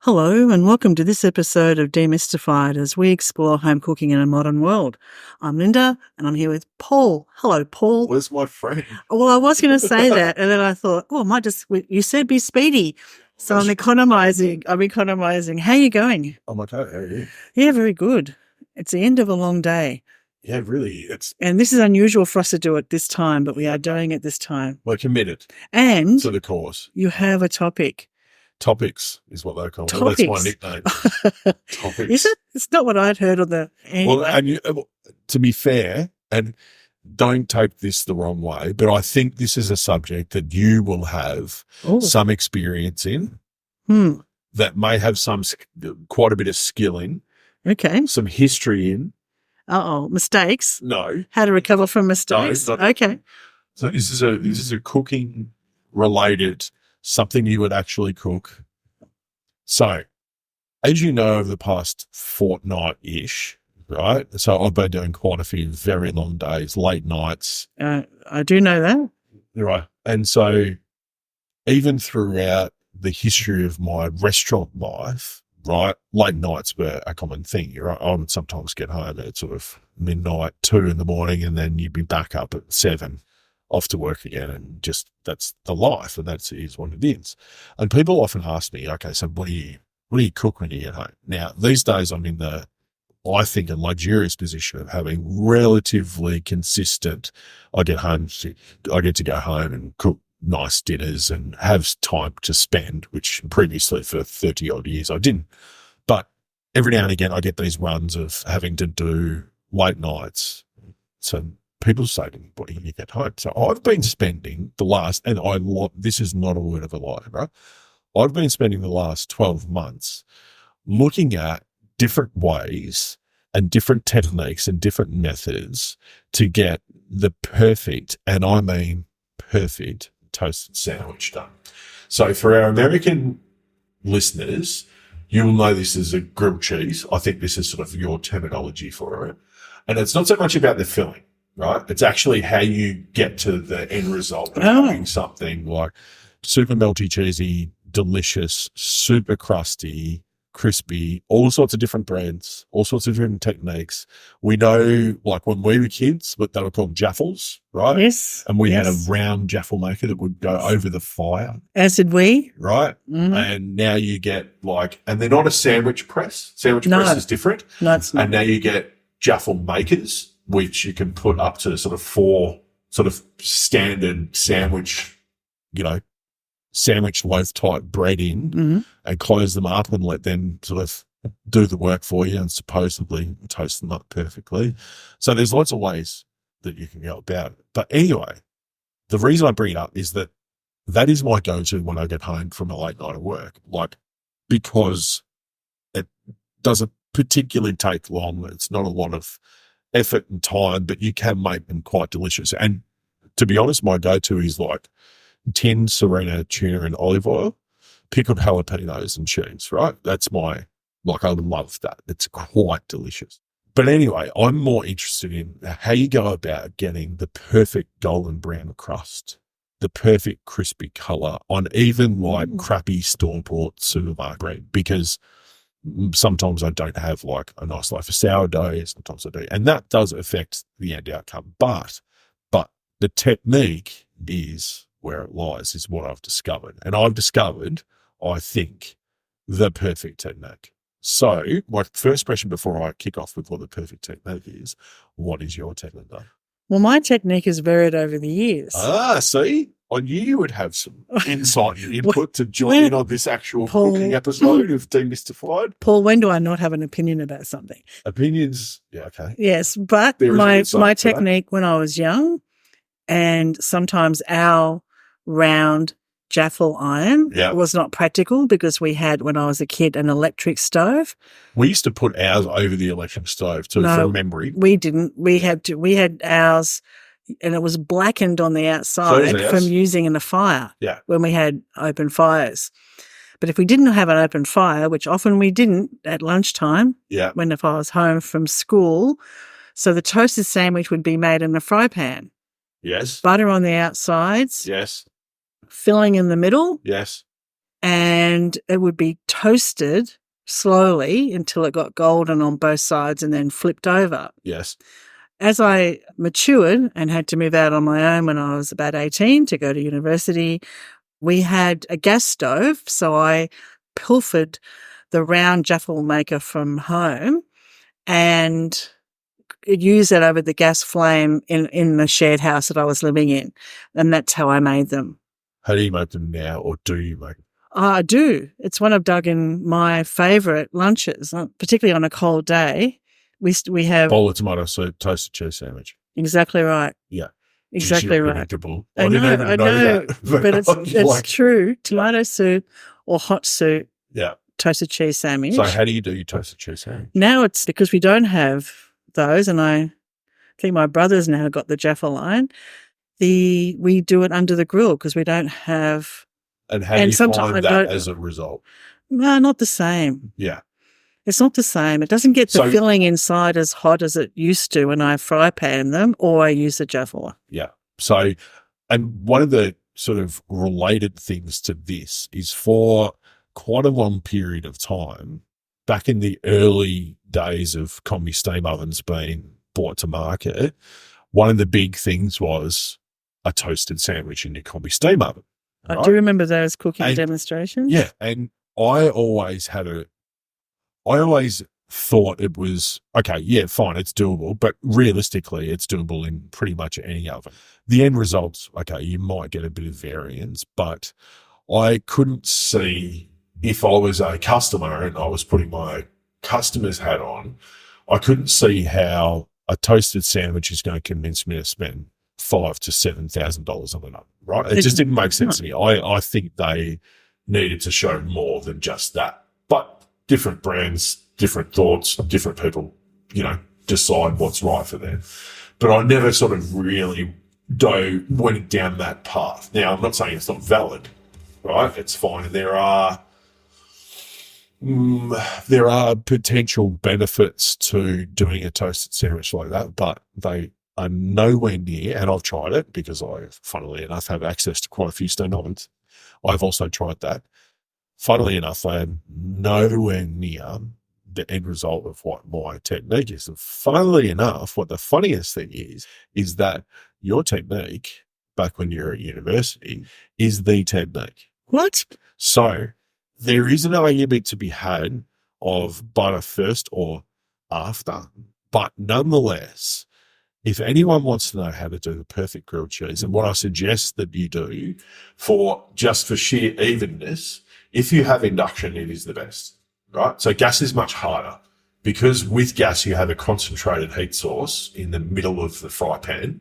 Hello and welcome to this episode of Demystified as we explore home cooking in a modern world. I'm Linda and I'm here with Paul. Hello, Paul. Where's my friend? Well, I was going to say that and then I thought, you said be speedy. So I'm economizing. How are you going? I'm okay. How are you? Yeah, very good. It's the end of a long day. Yeah, really. And this is unusual for us to do it this time, but we are doing it this time. We're committed And to the cause. you have a topic. Topics is what they call it. Topics. Well, that's my nickname. Topics. Is it? It's not what I'd heard on the... Anyway. Well, and to be fair, and don't take this the wrong way, but I think this is a subject that you will have some experience in, that may have quite a bit of skill in, some history in. Mistakes? No. How to recover from mistakes? No, okay. So this is a cooking related, something you would actually cook. So, as you know, over the past fortnight-ish, right? So I've been doing quite a few very long days, late nights. I do know that. Right. And so even throughout the history of my restaurant life, right, late nights were a common thing. Right? I would sometimes get home at sort of midnight, 2 in the morning, and then you'd be back up at 7, off to work again, and just that's the life, and that is what it is. And people often ask me, okay, so what do you cook when you get home? Now, these days I'm in a luxurious position of having relatively consistent. I get to go home and cook nice dinners and have time to spend, which previously for 30 odd years I didn't. But every now and again I get these runs of having to do late nights. So people say to me, what do you get home? So I've been spending this is not a word of a lie, right? I've been spending the last 12 months looking at different ways and different techniques and different methods to get the perfect, and I mean perfect, toasted sandwich done. So for our American listeners, you'll know this as a grilled cheese. I think this is sort of your terminology for it. And it's not so much about the filling, right? It's actually how you get to the end result of having something like super melty, cheesy, delicious, super crusty, crispy, all sorts of different brands, all sorts of different techniques. We know, like when we were kids, what they were called jaffles, right? Yes. And we had a round jaffle maker that would go over the fire. As did we. Right. Mm-hmm. And now you get and they're not a sandwich press. Sandwich press is different. No, it's not. And now you get jaffle makers, which you can put up to sort of 4 sort of standard sandwich loaf type bread in and close them up and let them sort of do the work for you and supposedly toast them up perfectly. So there's lots of ways that you can go about it. But anyway, the reason I bring it up is that is my go-to when I get home from a late night of work, because it doesn't particularly take long. It's not a lot of effort and time, but you can make them quite delicious. And to be honest, my go-to is tinned Serena tuna and olive oil, pickled jalapenos and cheese, right? That's I love that. It's quite delicious. But anyway, I'm more interested in how you go about getting the perfect golden brown crust, the perfect crispy color on even crappy store-bought supermarket bread, because sometimes I don't have a nice loaf of sourdough, sometimes I do. And that does affect the end outcome. But the technique is where it lies, is what I've discovered. And I've discovered, I think, the perfect technique. So my first question before I kick off with what the perfect technique is, what is your technique? Well, my technique has varied over the years. See? I knew you would have some insight and input to join in on this actual cooking episode of Demystified. Paul, when do I not have an opinion about something? Opinions, yeah, okay. Yes, but my technique when I was young, and sometimes our round jaffle iron was not practical because we had, when I was a kid, an electric stove. We used to put ours over the electric stove too, from memory. We didn't. We had ours, and it was blackened on the outside from using in a fire when we had open fires. But if we didn't have an open fire, which often we didn't at lunchtime, if I was home from school, so the toasted sandwich would be made in a fry pan. Yes. Butter on the outsides. Yes. Filling in the middle. Yes. and it would be toasted slowly until it got golden on both sides and then flipped over. Yes. As I matured and had to move out on my own when I was about 18 to go to university, we had a gas stove, so I pilfered the round jaffle maker from home and used it over the gas flame in the shared house that I was living in, and that's how I made them. How do you make them now, or do you make them? I do. It's one of Doug and my favourite lunches, particularly on a cold day. We have bowl of tomato soup, toasted cheese sandwich. Exactly right. Yeah. Exactly right. Predictable. I know that, but it's true. Tomato soup or hot soup. Yeah. Toasted cheese sandwich. So how do you do your toasted cheese sandwich? Now it's because we don't have those, and I think my brother's now got the Jaffa line. We do it under the grill because we don't have. And how do you find that as a result? No, not the same. Yeah. It's not the same. It doesn't get the filling inside as hot as it used to when I fry pan them or I use the Jaffa. Yeah. So, and one of the sort of related things to this is for quite a long period of time, back in the early days of combi steam ovens being brought to market, one of the big things was a toasted sandwich in your combi steam oven. Right? I do remember those cooking demonstrations. Yeah. And I always thought it was, okay, yeah, fine, it's doable, but realistically, it's doable in pretty much any oven. The end results, okay, you might get a bit of variance, but I couldn't see, if I was a customer and I was putting my customer's hat on, I couldn't see how a toasted sandwich is going to convince me to spend $5,000 to $7,000 on an oven, right? It just didn't make sense to me. I think they needed to show more than just that. But different brands, different thoughts, different people, decide what's right for them. But I never sort of really went down that path. Now, I'm not saying it's not valid, right? It's fine. There are potential benefits to doing a toasted sandwich like that, but they are nowhere near, and I've tried it because I, funnily enough, have access to quite a few steam ovens. I've also tried that. Funnily enough, I am nowhere near the end result of what my technique is. And funnily enough, what the funniest thing is that your technique, back when you're at university, is the technique. What? So there is an argument to be had of butter first or after, but nonetheless, if anyone wants to know how to do the perfect grilled cheese, and what I suggest that you do for sheer evenness, if you have induction, it is the best, right? So gas is much harder because with gas, you have a concentrated heat source in the middle of the fry pan,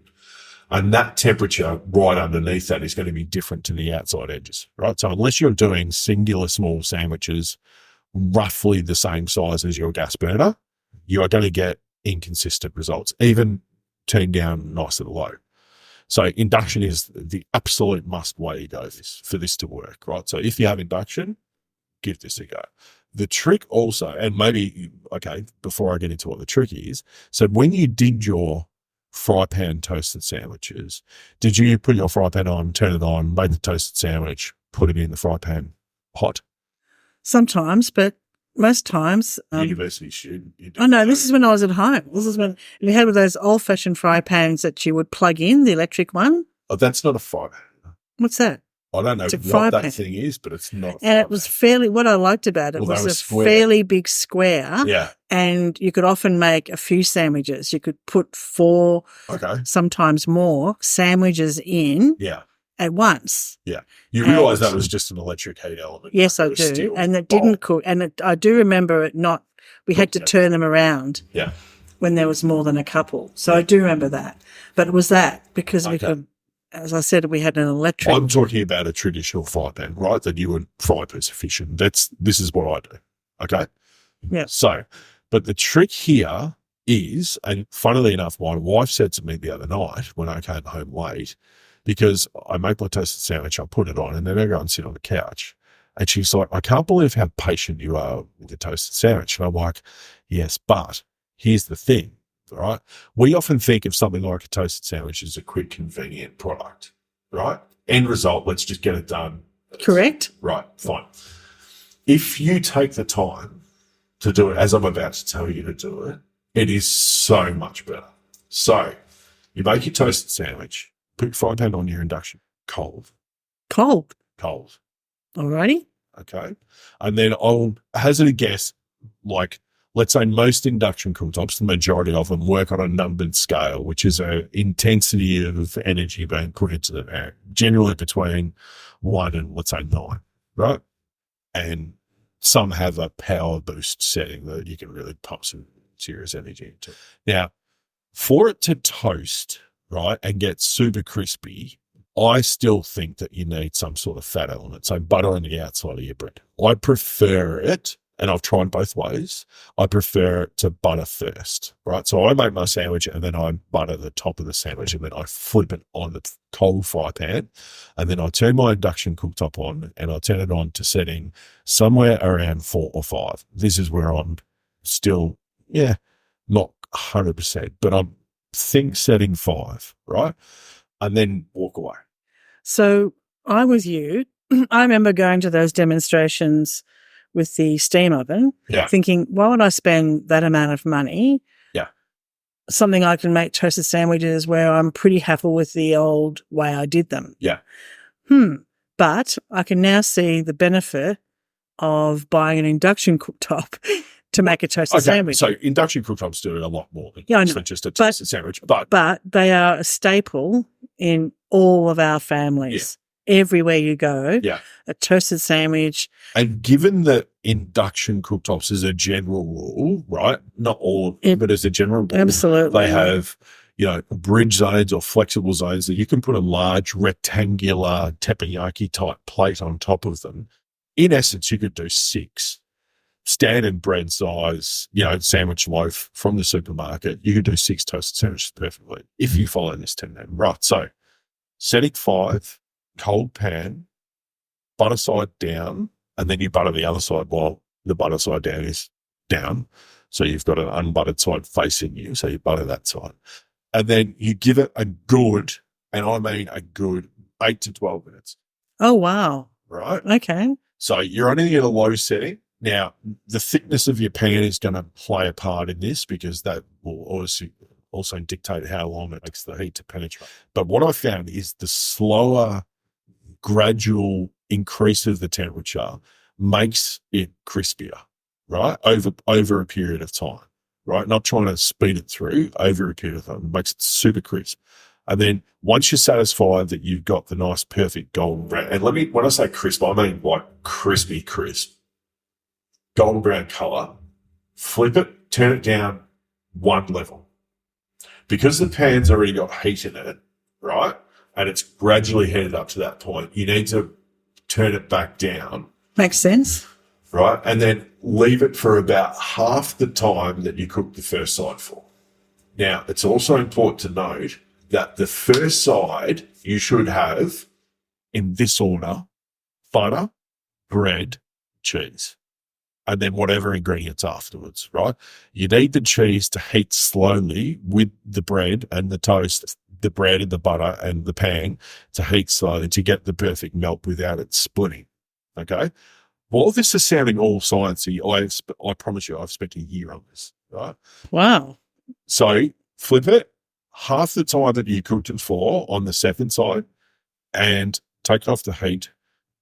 and that temperature right underneath that is going to be different to the outside edges, right? So unless you're doing singular small sandwiches roughly the same size as your gas burner, you are going to get inconsistent results, even turn down nice and low. So induction is the absolute must way to go for this to work, right? So if you have induction, give this a go. The trick also, and maybe, okay, before I get into what the trick is, so when you did your fry pan toasted sandwiches, did you put your fry pan on, turn it on, make the toasted sandwich, put it in the fry pan hot? Sometimes, but most times. University student. Oh, no, this is when I was at home. This is when we had those old-fashioned fry pans that you would plug in, the electric one. Oh, that's not a fry pan. What's that? I don't know what that thing is, but it's not. And it was what I liked about it was a fairly big square. Yeah. And you could often make a few sandwiches. You could put 4, sometimes more, sandwiches in. Yeah. At once. Yeah. You realise that was just an electric heat element. Yes, I do. And it didn't cook. And I do remember it we had to turn them around. Yeah. When there was more than a couple. So I do remember that. But it was that because we could, as I said, we had an electric. I'm talking about a traditional fry pan, right? That you would fry per sufficient. This is what I do. Okay. Yeah. So, but the trick here is, and funnily enough, my wife said to me the other night when I came home late, because I make my toasted sandwich, I put it on, and then I go and sit on the couch. And she's like, I can't believe how patient you are with the toasted sandwich. And I'm like, yes, but here's the thing, right? We often think of something like a toasted sandwich as a quick, convenient product, right? End result, let's just get it done Correct. Right, fine. If you take the time to do it as I'm about to tell you to do it, it is so much better. So you make your toasted sandwich, put your frying pan on your induction, cold. Cold. Alrighty. Okay. And then I'll hazard a guess, like, let's say most induction cooktops, the majority of them work on a numbered scale, which is an intensity of energy being put into the pan, generally between 1 and, let's say, 9, right? And some have a power boost setting that you can really pump some serious energy into. Now, for it to toast, right, and get super crispy, I still think that you need some sort of fat element, so butter on the outside of your bread. I prefer it, and I've tried both ways, I prefer it to butter first, right? So I make my sandwich and then I butter the top of the sandwich and then I flip it on the cold fry pan, and then I turn my induction cooktop on and I turn it on to setting somewhere around 4 or 5. This is where I'm still, not 100%, but I'm setting 5, right? And then walk away. So I'm with you. I remember going to those demonstrations with the steam oven, thinking, why would I spend that amount of money? Yeah. Something I can make toasted sandwiches where I'm pretty happy with the old way I did them. Yeah. But I can now see the benefit of buying an induction cooktop to make a toasted sandwich. So induction cooktops do it a lot more than just a toasted sandwich. But they are a staple in all of our families. Everywhere you go, a toasted sandwich. And given that induction cooktops is a general rule, right? Not all, but as a general rule, absolutely, they have, bridge zones or flexible zones that you can put a large rectangular teppanyaki type plate on top of them. In essence, you could do 6 standard bread size, sandwich loaf from the supermarket. You could do 6 toasted sandwiches perfectly if you follow this technique. Right. So setting 5, cold pan, butter side down, and then you butter the other side while the butter side down is down. So you've got an unbuttered side facing you, so you butter that side. And then you give it a good, and I mean a good, 8 to 12 minutes. Oh, wow. Right? Okay. So you're only at a low setting. Now, the thickness of your pan is going to play a part in this because that will also dictate how long it takes the heat to penetrate. But what I found is the slower gradual increase of the temperature makes it crispier, right? Over a period of time, right? Not trying to speed it through, over a period of time. It makes it super crisp. And then once you're satisfied that you've got the nice, perfect golden brown, and when I say crisp, I mean like crispy crisp, golden brown color, flip it, turn it down 1 level. Because the pan's already got heat in it, right? And it's gradually heated up to that point, you need to turn it back down. Makes sense. Right? And then leave it for about half the time that you cook the first side for. Now, it's also important to note that the first side you should have, in this order, butter, bread, cheese, and then whatever ingredients afterwards, right? You need the cheese to heat slowly with the bread and the toast, the bread and the butter and the pan to heat slowly to get the perfect melt without it splitting, okay? While this is sounding all sciencey, I promise you I've spent a year on this, right? Wow. So flip it half the time that you cooked it for on the second side and take it off the heat,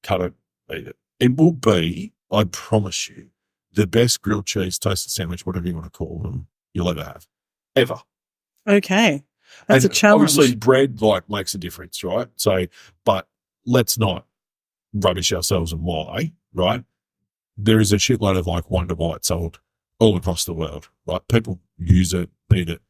cut it, eat it. It will be, I promise you, the best grilled cheese toasted sandwich, whatever you want to call them, you'll ever have. Ever. Okay. That's a challenge. Obviously, bread makes a difference, right? So, but let's not rubbish ourselves and why, right? There is a shitload of Wonder White sold all across the world, right? People use it, eat it.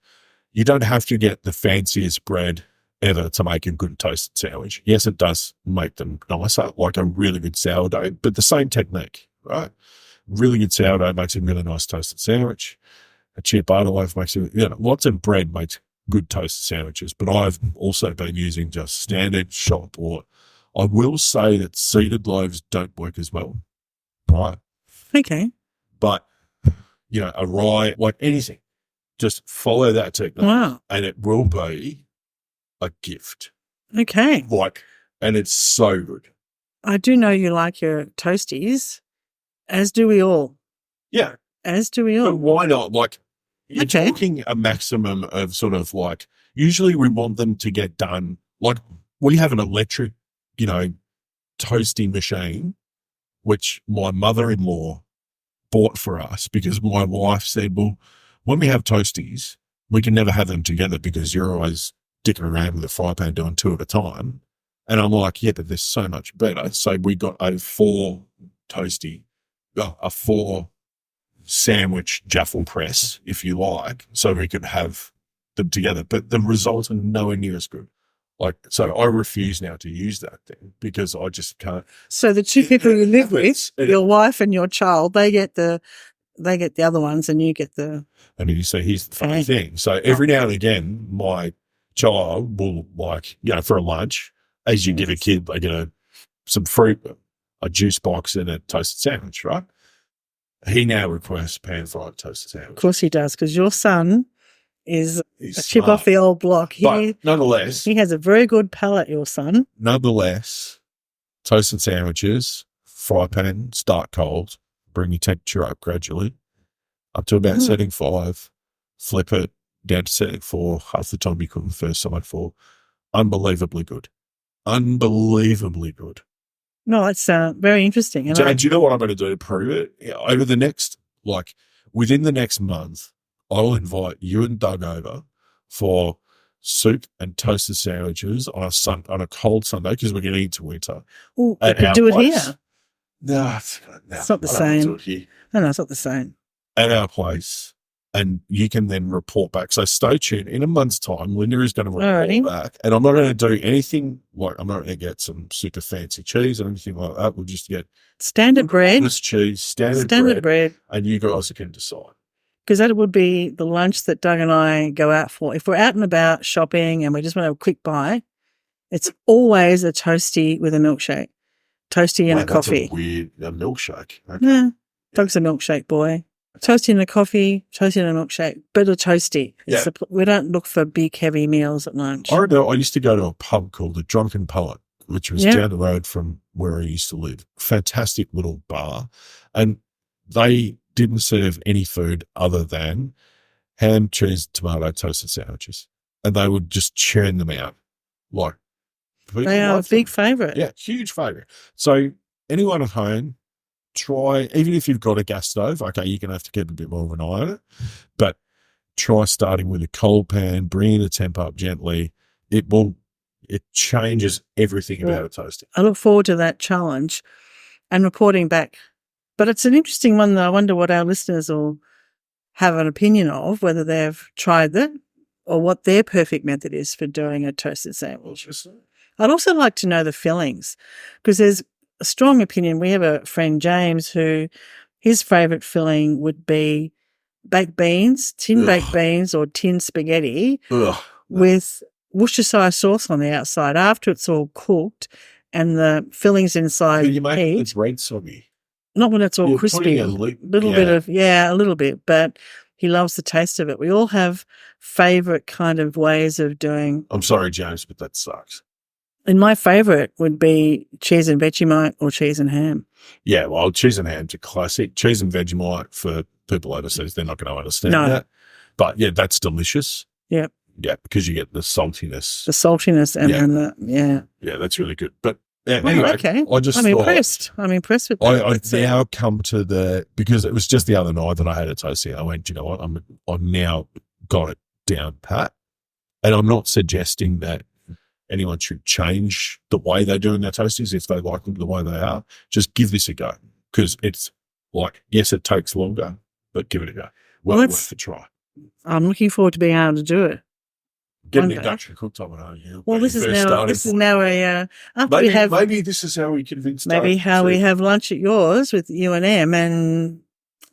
You don't have to get the fanciest bread ever to make a good toasted sandwich. Yes, it does make them nicer, like a really good sourdough, but the same technique, right? Really good sourdough makes a really nice toasted sandwich. A ciabatta loaf makes lots of bread makes good toasted sandwiches, but I've also been using just standard shop bought. I will say that seeded loaves don't work as well, right? Okay. But, a rye, like anything, just follow that technique. Wow. And it will be a gift. Okay. And it's so good. I do know you like your toasties, as do we all. Yeah. As do we all. But why not? Like, you're talking a maximum of sort of like, usually we want them to get done. Like, we have an electric, toasting machine, which my mother-in-law bought for us because my wife said, well, when we have toasties, we can never have them together because you're always dicking around with a fry pan doing 2 at a time. And I'm like, yeah, but they're so much better. So we got a 4 sandwich jaffle press, if you like, so we could have them together. But the results are nowhere near as good. Like, so I refuse now to use that thing because I just can't. So the 2 people you live with, your wife and your child, they get the other ones and you get the. And you see, here's the funny thing. So every now and again, my child will, like, for a lunch, as you give a kid, they get some fruit, a juice box and a toasted sandwich, right? He now requests pan-fried toasted sandwich. Of course he does, because your son is a chip off the old block. But nonetheless, he has a very good palate, your son. Nonetheless, toasted sandwiches, fry pan, start cold, bring your temperature up gradually, up to about setting 5, flip it down to setting 4, half the time you cook the first side 4. Unbelievably good. Unbelievably good. No, it's very interesting. And do you know what I'm going to do to prove it? Over the next, within the next month, I'll invite you and Doug over for soup and toasted sandwiches on a cold Sunday because we're getting into winter. Oh, we could do it here. No, it's not the same. No, it's not the same. At our place. And you can then report back. So stay tuned. In a month's time, Linda is going to report back. And I'm not going to do anything I'm not going to get some super fancy cheese or anything like that. We'll just get standard bread. Cheese, standard bread. And you guys can decide. Because that would be the lunch that Doug and I go out for. If we're out and about shopping and we just want to have a quick buy, it's always a toasty with a milkshake. Toasty and a coffee. A milkshake. Okay. Yeah. Doug's a milkshake boy. Toasty and a coffee, toasty and a milkshake, but a toasty. Yeah. We don't look for big, heavy meals at lunch. I know. I used to go to a pub called the Drunken Poet, which was down the road from where I used to live. Fantastic little bar. And they didn't serve any food other than ham, cheese, tomato, toasted sandwiches. And they would just churn them out. They are a big favourite. Yeah, huge favourite. So anyone at home, try, even if you've got a gas stove, okay, you're going to have to keep a bit more of an eye on it, but try starting with a cold pan, bringing the temp up gently. It changes everything about a toasting. I look forward to that challenge and reporting back. But it's an interesting one that I wonder what our listeners will have an opinion of, whether they've tried that or what their perfect method is for doing a toasted sandwich. I'd also like to know the fillings, because there's a strong opinion. We have a friend, James, who his favourite filling would be baked beans, tin baked beans or tin spaghetti with Worcestershire sauce on the outside after it's all cooked and the fillings inside heat. It's red soggy. Not when it's all crispy. A little bit, but he loves the taste of it. We all have favourite kind of ways of doing. I'm sorry, James, but that sucks. And my favourite would be cheese and Vegemite or cheese and ham. Yeah, well, cheese and ham's a classic. Cheese and Vegemite, for people overseas, they're not going to understand that. But, yeah, that's delicious. Yep. Yeah, because you get the saltiness. The saltiness and then the, Yeah, that's really good. But, anyway, okay. I'm impressed. I'm impressed with that. I've now come to because it was just the other night that I had a toasty. I went, you know what, I've now got it down pat. And I'm not suggesting that anyone should change the way they're doing their toasties if they like them the way they are. Just give this a go, because it's yes, it takes longer, but give it a go. Worth a try. I'm looking forward to being able to do it. Get an induction cooktop at home. Well, this is now a maybe this is how we convince. Maybe we have lunch at yours with you and Em and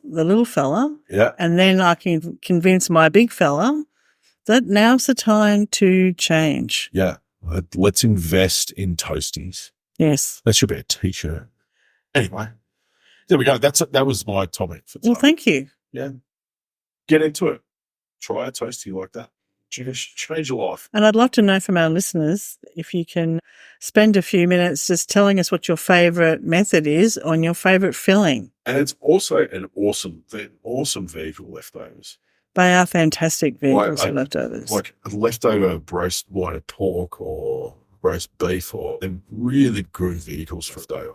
the little fella. Yeah, and then I can convince my big fella that now's the time to change. Yeah. Let's invest in toasties. Yes. That should be a T-shirt. Anyway, there we go. That was my topic for today. Well, thank you. Yeah. Get into it. Try a toasty like that. Just change your life. And I'd love to know from our listeners if you can spend a few minutes just telling us what your favourite method is on your favourite filling. And it's also an awesome vehicle, leftovers. They are fantastic vehicles for leftovers. Like a leftover roast white pork or roast beef, or they're really good vehicles for leftover.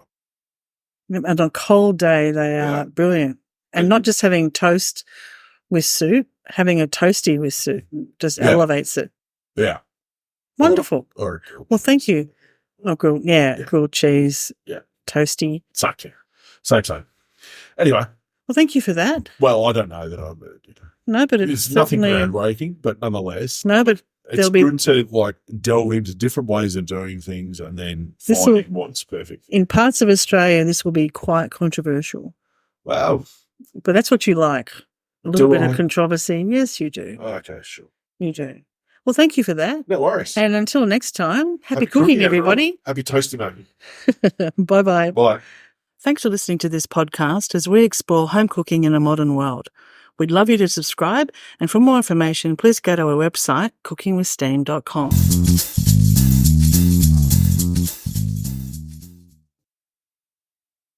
And on a cold day, they are brilliant. And not just having toast with soup, having a toasty with soup just elevates it. Yeah. Wonderful. Or well, thank you. Oh, grilled cheese. Yeah. Toasty. Exactly. Same. Anyway. Well, thank you for that. Well, I don't know that I'm... No, but it's nothing groundbreaking, but nonetheless. No, but it's good to delve into different ways of doing things and then finding what's perfect. In parts of Australia, this will be quite controversial. Wow. But that's what you like. A little bit of controversy. Yes, you do. Oh, okay, sure. You do. Well, thank you for that. No worries. And until next time, happy cooking, everybody. Happy toasting, baby. Bye-bye. Bye. Thanks for listening to this podcast as we explore home cooking in a modern world. We'd love you to subscribe, and for more information, please go to our website, cookingwithsteam.com.